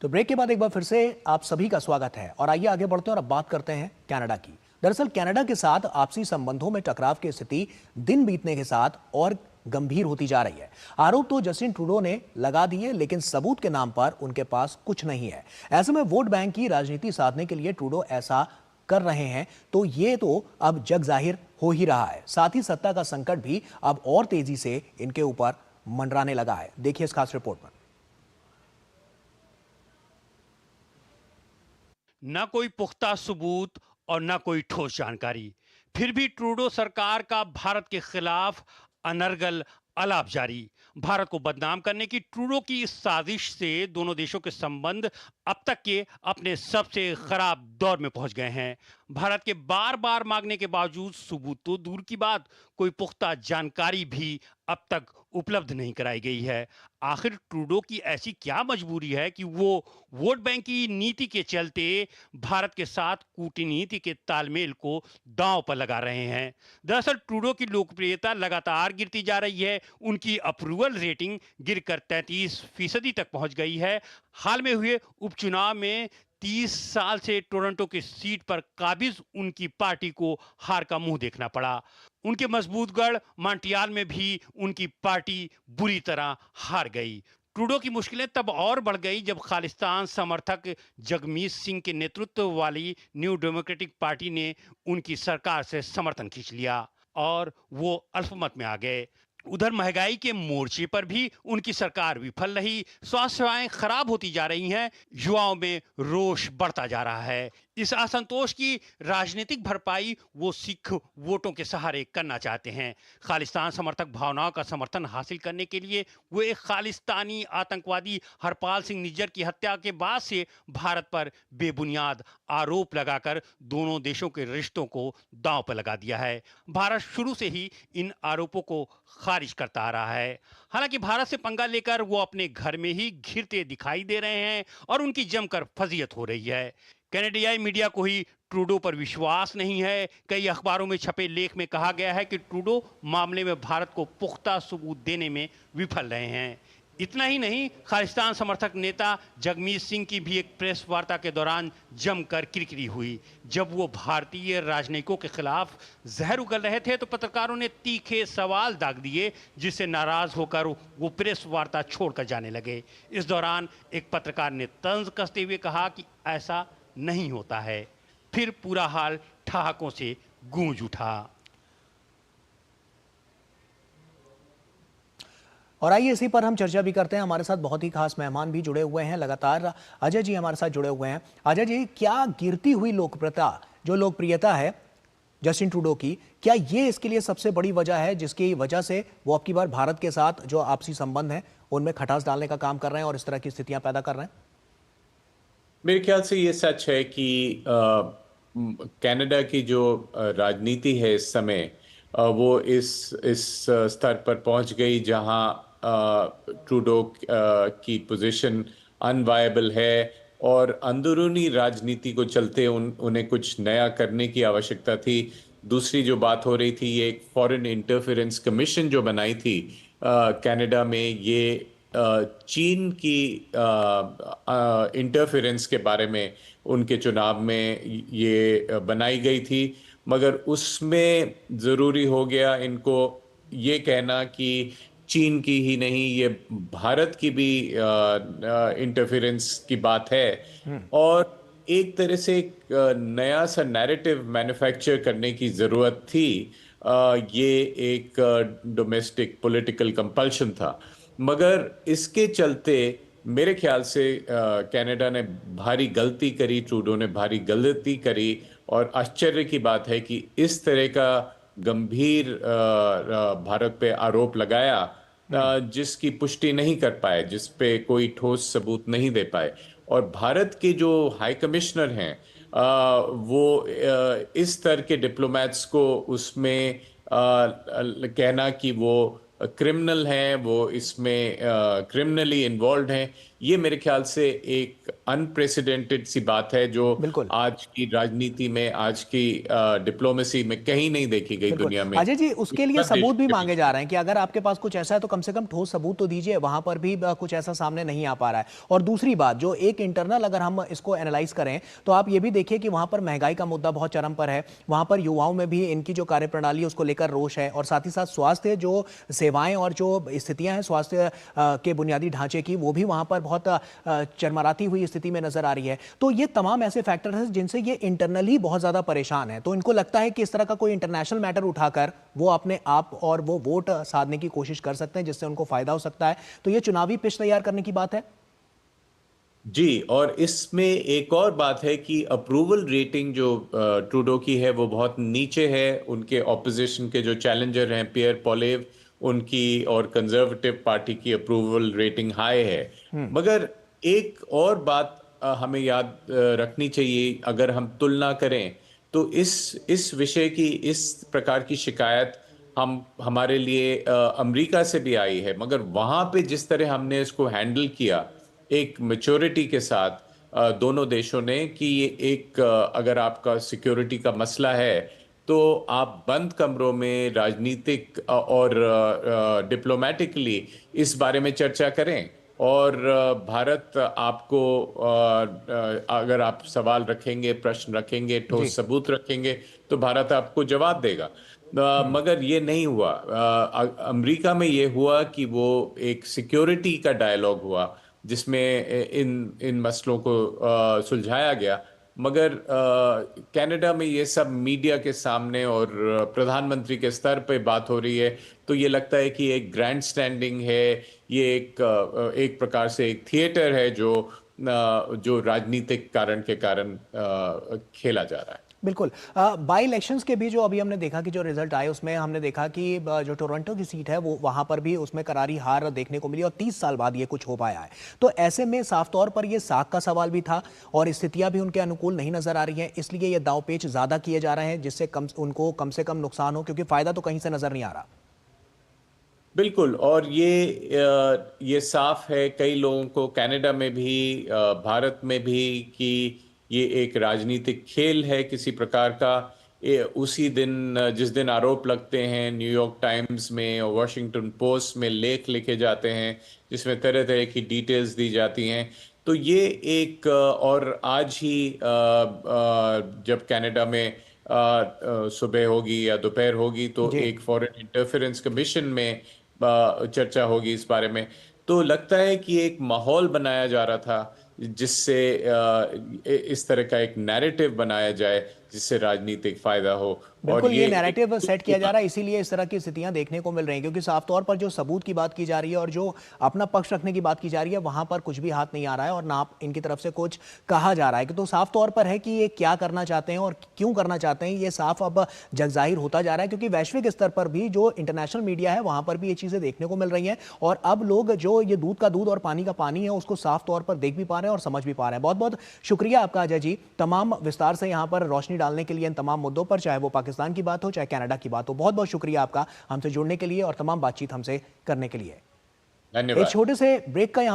तो ब्रेक के बाद एक बार फिर से आप सभी का स्वागत है और आइए आगे बढ़ते हैं और अब बात करते हैं कनाडा की। दरअसल कनाडा के साथ आपसी संबंधों में टकराव की स्थिति दिन बीतने के साथ और गंभीर होती जा रही है। आरोप तो जस्टिन ट्रूडो ने लगा दिए, लेकिन सबूत के नाम पर उनके पास कुछ नहीं है। ऐसे में वोट बैंक की राजनीति साधने के लिए ट्रूडो ऐसा कर रहे हैं तो ये तो अब जग जाहिर हो ही रहा है। साथ ही सत्ता का संकट भी अब और तेजी से इनके ऊपर मंडराने लगा है। देखिए इस खास रिपोर्ट में। न कोई पुख्ता सबूत और न कोई ठोस जानकारी, फिर भी ट्रूडो सरकार का भारत के खिलाफ अनर्गल अलाप जारी। भारत को बदनाम करने की ट्रूडो की इस साजिश से दोनों देशों के संबंध अब तक के अपने सबसे खराब दौर में पहुंच गए हैं। भारत के बार बार मांगने के बावजूद सबूत तो दूर की बात, कोई पुख्ता जानकारी भी अब तक उपलब्ध नहीं कराई गई है। आखिर ट्रूडो की ऐसी क्या मजबूरी है कि वो वोट बैंक की नीति के चलते भारत के साथ कूटनीति के तालमेल को दांव पर लगा रहे हैं। दरअसल ट्रूडो की लोकप्रियता लगातार गिरती जा रही है। उनकी अप्रूवल रेटिंग गिरकर 33% तक पहुंच गई है। हाल में हुए उपचुनाव में 30 साल से टोरंटो की सीट पर काबिज उनकी पार्टी को हार का मुंह देखना पड़ा। उनके मजबूत गढ़ मॉन्ट्रियल में भी उनकी पार्टी बुरी तरह हार गई। ट्रूडो की मुश्किलें तब और बढ़ गई जब खालिस्तान समर्थक जगमीत सिंह के नेतृत्व वाली न्यू डेमोक्रेटिक पार्टी ने उनकी सरकार से समर्थन खींच लिया और वो अल्पमत में आ गए। उधर महंगाई के मोर्चे पर भी उनकी सरकार विफल रही। स्वास्थ्य सेवाएं खराब होती जा रही हैं। युवाओं में रोष बढ़ता जा रहा है। इस असंतोष की राजनीतिक भरपाई वो सिख वोटों के सहारे करना चाहते हैं। खालिस्तान समर्थक भावनाओं का समर्थन हासिल करने के लिए वो एक खालिस्तानी आतंकवादी हरपाल सिंह निज्जर की हत्या के बाद से भारत पर बेबुनियाद आरोप लगाकर दोनों देशों के रिश्तों को दांव पर लगा दिया है। भारत शुरू से ही इन आरोपों को खारिज करता आ रहा है। हालांकि भारत से पंगा लेकर वो अपने घर में ही घिरते दिखाई दे रहे हैं और उनकी जमकर फजीयत हो रही है। कनाडियाई मीडिया को ही ट्रूडो पर विश्वास नहीं है। कई अखबारों में छपे लेख में कहा गया है कि ट्रूडो मामले में भारत को पुख्ता सबूत देने में विफल रहे हैं। इतना ही नहीं, खालिस्तान समर्थक नेता जगमीत सिंह की भी एक प्रेस वार्ता के दौरान जमकर किरकिरी हुई। जब वो भारतीय राजनयिकों के खिलाफ जहर उगल रहे थे तो पत्रकारों ने तीखे सवाल दाग दिए, जिससे नाराज होकर वो प्रेस वार्ता छोड़कर जाने लगे। इस दौरान एक पत्रकार ने तंज कसते हुए कहा कि ऐसा नहीं होता है। फिर पूरा हाल ठहाकों से गूंज उठा। और आइए इसी पर हम चर्चा भी करते हैं। हमारे साथ बहुत ही खास मेहमान भी जुड़े हुए हैं लगातार। अजय जी हमारे साथ जुड़े हुए हैं। अजय जी, क्या गिरती हुई लोकप्रियता है जस्टिन ट्रूडो की, क्या ये इसके लिए सबसे बड़ी वजह है जिसकी वजह से वो अब की बार भारत के साथ जो आपसी संबंध है उनमें खटास डालने का काम कर रहे हैं और इस तरह की स्थितियां पैदा कर रहे हैं? मेरे ख्याल से ये सच है कि कनाडा की जो राजनीति है इस समय वो इस स्तर पर पहुंच गई जहां ट्रूडो की पोजीशन अनवायबल है और अंदरूनी राजनीति को चलते उन्हें कुछ नया करने की आवश्यकता थी। दूसरी जो बात हो रही थी, ये एक फॉरेन इंटरफेरेंस कमीशन जो बनाई थी कनाडा में, ये चीन की इंटरफेरेंस के बारे में उनके चुनाव में ये बनाई गई थी, मगर उसमें ज़रूरी हो गया इनको ये कहना कि चीन की ही नहीं, ये भारत की भी इंटरफेरेंस की बात है। और एक तरह से एक नया सा नैरेटिव मैन्युफैक्चर करने की ज़रूरत थी। ये एक डोमेस्टिक पॉलिटिकल कंपल्शन था, मगर इसके चलते मेरे ख्याल से कनाडा ने भारी गलती करी, ट्रूडो ने भारी गलती करी। और आश्चर्य की बात है कि इस तरह का गंभीर भारत पे आरोप लगाया जिसकी पुष्टि नहीं कर पाए, जिस पे कोई ठोस सबूत नहीं दे पाए। और भारत के जो हाई कमिश्नर हैं वो इस तरह के डिप्लोमेट्स को उसमें कहना कि वो क्रिमिनल हैं, वो इसमें क्रिमिनली इन्वॉल्व हैं। ये मेरे ख्याल से एक अनप्रेसिडेंटेड सी बात है जो बिल्कुल। आज की राजनीति में, आज की डिप्लोमेसी में कहीं नहीं देखी गई बिल्कुल दुनिया में। अजय जी, उसके लिए सब सबूत देशों भी के मांगे बीच जा में। रहे हैं कि अगर आपके पास कुछ ऐसा है तो कम से कम ठोस सबूत तो दीजिए। वहां पर भी कुछ ऐसा सामने नहीं आ पा रहा है। और दूसरी बात, जो एक इंटरनल अगर हम इसको एनालाइज करें तो आप ये भी देखिए कि वहां पर महंगाई का मुद्दा बहुत चरम पर है। वहां पर युवाओं में भी इनकी जो कार्यप्रणाली है उसको लेकर रोष है, और साथ ही साथ स्वास्थ्य जो सेवाएं और जो स्थितियां हैं स्वास्थ्य के बुनियादी ढांचे की, वो भी वहां पर बहुत चरमराती हुई स्थिति में नजर आ रही है। तो ये तमाम ऐसे फैक्टर हैं जिनसे ये इंटरनली बहुत ज्यादा परेशान है। तो इनको लगता है कि इस तरह का कोई इंटरनेशनल मैटर उठाकर वो अपने आप और वो वोट साधने की कोशिश कर सकते हैं जिससे उनको फायदा हो सकता है। तो ये चुनावी पिच तैयार करने की बात है। जी, और इसमें एक और बात है कि अप्रूवल रेटिंग जो ट्रूडो की है वो बहुत नीचे है। उनके ऑपोजिशन के जो चैलेंजर हैं पियर पॉलेव, उनकी और कंजर्वेटिव पार्टी की अप्रूवल रेटिंग हाई है। मगर एक और बात हमें याद रखनी चाहिए, अगर हम तुलना करें तो इस विषय की, इस प्रकार की शिकायत हमारे लिए अमेरिका से भी आई है। मगर वहां पे जिस तरह हमने इसको हैंडल किया एक मैच्योरिटी के साथ दोनों देशों ने, कि ये एक अगर आपका सिक्योरिटी का मसला है तो आप बंद कमरों में राजनीतिक और डिप्लोमेटिकली इस बारे में चर्चा करें। और भारत आपको अगर आप सवाल रखेंगे, प्रश्न रखेंगे, जी। ठोस सबूत रखेंगे तो भारत आपको जवाब देगा। मगर ये नहीं हुआ। अमेरिका में ये हुआ कि वो एक सिक्योरिटी का डायलॉग हुआ जिसमें इन मसलों को सुलझाया गया। मगर कनाडा में ये सब मीडिया के सामने और प्रधानमंत्री के स्तर पे बात हो रही है, तो ये लगता है कि एक ग्रैंड स्टैंडिंग है। ये एक प्रकार से एक थिएटर है जो राजनीतिक कारण के कारण खेला जा रहा है। बिल्कुल। बाई इलेक्शंस के भी जो अभी हमने देखा कि जो रिजल्ट आए उसमें हमने देखा कि जो टोरंटो की सीट है वो वहां पर भी उसमें करारी हार देखने को मिली, और 30 साल बाद ये कुछ हो पाया है। तो ऐसे में साफ तौर पर ये साख का सवाल भी था और स्थितियां भी उनके अनुकूल नहीं नजर आ रही हैं, इसलिए ये दांवपेच ज्यादा किए जा रहे हैं जिससे उनको कम से कम नुकसान हो, क्योंकि फायदा तो कहीं से नजर नहीं आ रहा। बिल्कुल। और ये साफ है कई लोगों को, कनाडा में भी, भारत में भी, कि ये एक राजनीतिक खेल है किसी प्रकार का। उसी दिन जिस दिन आरोप लगते हैं, न्यूयॉर्क टाइम्स में और वॉशिंगटन पोस्ट में लेख लिखे जाते हैं जिसमें तरह तरह की डिटेल्स दी जाती हैं। तो ये एक और आज ही जब कनाडा में सुबह होगी या दोपहर होगी तो जी। एक फॉरेन इंटरफेरेंस कमीशन में चर्चा होगी इस बारे में। तो लगता है कि एक माहौल बनाया जा रहा था जिससे इस तरह का एक नैरेटिव बनाया जाए जिससे राजनीतिक फायदा हो। और बिल्कुल, ये ये नैरेटिव सेट किया जा रहा है, इसीलिए इस तरह की स्थितियां देखने को मिल रही हैं, क्योंकि साफ तौर पर जो सबूत की बात की जा रही है और जो अपना पक्ष रखने की बात की जा रही है वहां पर कुछ भी हाथ नहीं आ रहा है, और ना इनकी तरफ से कुछ कहा जा रहा है। तो साफ तौर पर है कि ये क्या करना चाहते हैं और क्यों करना चाहते हैं, ये साफ अब जगजाहिर होता जा रहा है, क्योंकि वैश्विक स्तर पर भी जो इंटरनेशनल मीडिया है वहां पर भी ये चीजें देखने को मिल रही हैं, और अब लोग जो ये दूध का दूध और पानी का पानी है उसको साफ तौर पर देख भी पा रहे हैं और समझ भी पा रहे हैं। बहुत बहुत शुक्रिया आपका अजय जी, तमाम विस्तार से यहाँ पर रोशनी डालने के लिए इन तमाम मुद्दों पर, चाहे वो पाकिस्तान की बात हो चाहे कनाडा की बात हो। बहुत बहुत शुक्रिया आपका हमसे जुड़ने के लिए और तमाम बातचीत हमसे करने के लिए। एक धन्यवाद। छोटे से ब्रेक का यहाँ पर